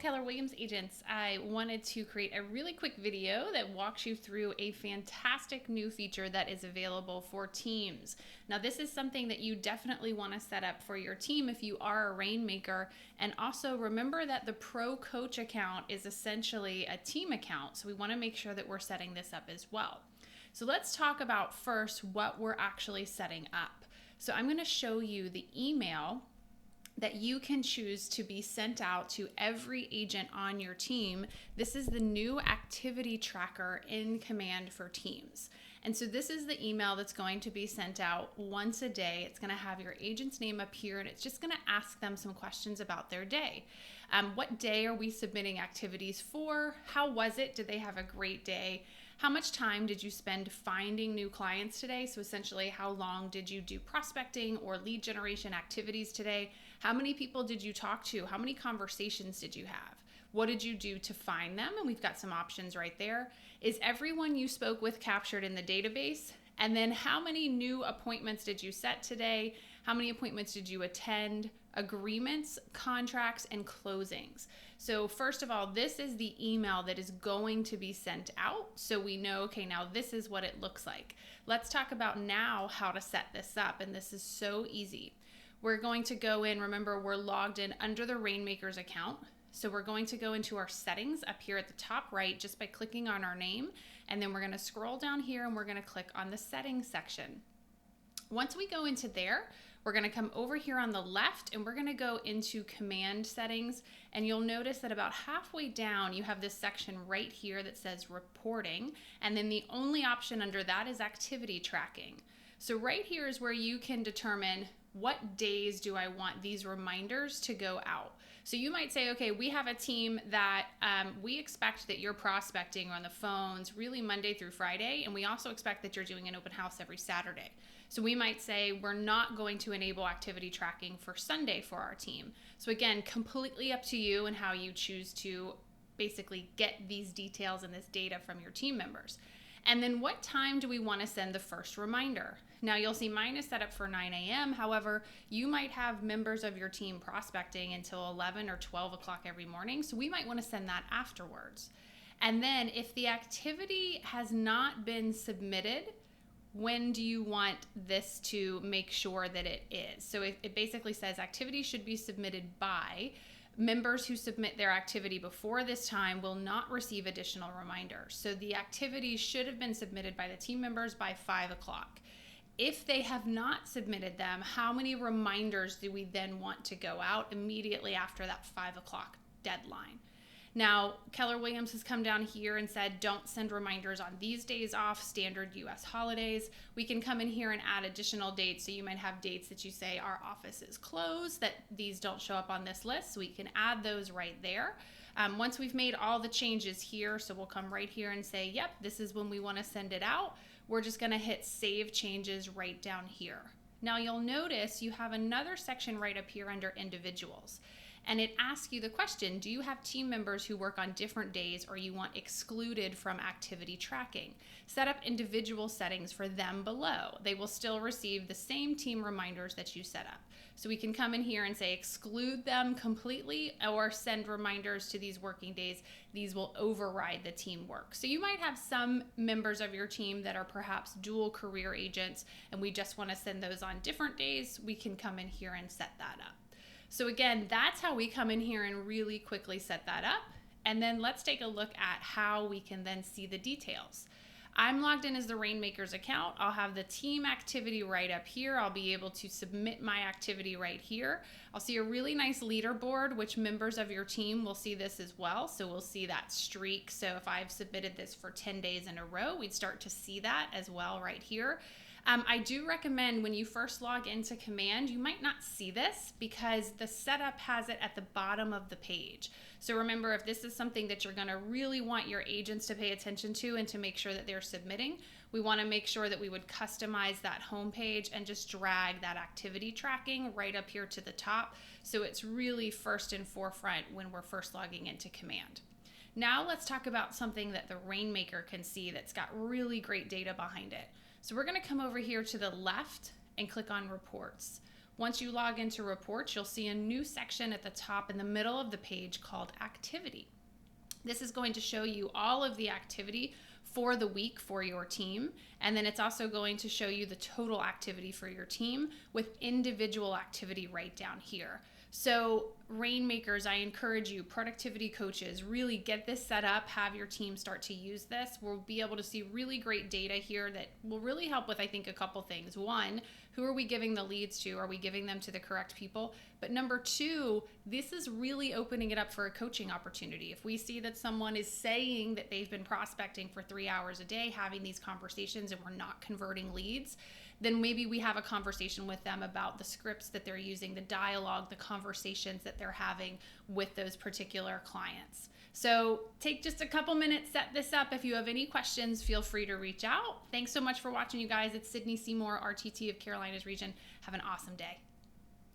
Keller Williams agents, I wanted to create a really quick video that walks you through a fantastic new feature that is available for teams. Now, this is something that you definitely want to set up for your team if you are a Rainmaker. And also remember that the Pro Coach account is essentially a team account. So we want to make sure that we're setting this up as well. So let's talk about first what we're actually setting up. So I'm going to show you the email that you can choose to be sent out to every agent on your team. This is the new activity tracker in Command for Teams. And so this is the email that's going to be sent out once a day. It's going to have your agent's name up here, and it's just going to ask them some questions about their day. What day are we submitting activities for? How was it? Did they have a great day? How much time did you spend finding new clients today? So essentially, how long did you do prospecting or lead generation activities today? How many people did you talk to? How many conversations did you have? What did you do to find them? And we've got some options right there. Is everyone you spoke with captured in the database? And then how many new appointments did you set today? How many appointments did you attend? Agreements, contracts, and closings. So first of all, this is the email that is going to be sent out. So we know, okay, now this is what it looks like. Let's talk about now how to set this up. And this is so easy. We're going to go in, remember we're logged in under the Rainmakers account. So we're going to go into our settings up here at the top right just by clicking on our name. And then we're going to scroll down here and we're going to click on the settings section. Once we go into there, we're going to come over here on the left and we're going to go into command settings, and you'll notice that about halfway down you have this section right here that says reporting, and then the only option under that is activity tracking. So right here is where you can determine what days do I want these reminders to go out. So you might say, okay, we have a team that we expect that you're prospecting on the phones really Monday through Friday, and we also expect that you're doing an open house every Saturday. So we might say we're not going to enable activity tracking for Sunday for our team. So again, completely up to you and how you choose to basically get these details and this data from your team members. And then what time do we want to send the first reminder? Now you'll see mine is set up for 9 a.m. However, you might have members of your team prospecting until 11 or 12 o'clock every morning. So we might want to send that afterwards. And then if the activity has not been submitted, when do you want this to make sure that it is? So it basically says activity should be submitted by. Members who submit their activity before this time will not receive additional reminders. So the activity should have been submitted by the team members by 5 o'clock. If they have not submitted them, how many reminders do we then want to go out immediately after that 5 o'clock deadline? Now, Keller Williams has come down here and said, don't send reminders on these days off, standard US holidays. We can come in here and add additional dates. So you might have dates that you say our office is closed, that these don't show up on this list. So we can add those right there. Once we've made all the changes here, so we'll come right here and say, yep, this is when we want to send it out. We're just going to hit save changes right down here. Now you'll notice you have another section right up here under individuals. And it asks you the question, do you have team members who work on different days or you want excluded from activity tracking? Set up individual settings for them below. They will still receive the same team reminders that you set up. So we can come in here and say exclude them completely or send reminders to these working days. These will override the team work. So you might have some members of your team that are perhaps dual career agents and we just want to send those on different days. We can come in here and set that up. So again, that's how we come in here and really quickly set that up. And then let's take a look at how we can then see the details. I'm logged in as the Rainmakers account. I'll have the team activity right up here. I'll be able to submit my activity right here. I'll see a really nice leaderboard, which members of your team will see this as well. So we'll see that streak. So if I've submitted this for 10 days in a row, we'd start to see that as well right here. I do recommend when you first log into Command, you might not see this because the setup has it at the bottom of the page. So remember, if this is something that you're going to really want your agents to pay attention to and to make sure that they're submitting, we want to make sure that we would customize that home page and just drag that activity tracking right up here to the top. So it's really first and forefront when we're first logging into Command. Now let's talk about something that the Rainmaker can see that's got really great data behind it. So we're going to come over here to the left and click on reports. Once you log into reports, you'll see a new section at the top in the middle of the page called activity. This is going to show you all of the activity for the week for your team. And then it's also going to show you the total activity for your team with individual activity right down here. So Rainmakers, I encourage you, productivity coaches, really get this set up, have your team start to use this. We'll be able to see really great data here that will really help with, I think, a couple things. One, who are we giving the leads to? Are we giving them to the correct people? But number two, this is really opening it up for a coaching opportunity. If we see that someone is saying that they've been prospecting for 3 hours a day, having these conversations, and we're not converting leads, then maybe we have a conversation with them about the scripts that they're using, the dialogue, the conversations that they're having with those particular clients. So take just a couple minutes, set this up. If you have any questions, feel free to reach out. Thanks so much for watching, you guys. It's Sydney Seymour, RTT of Carolinas Region. Have an awesome day.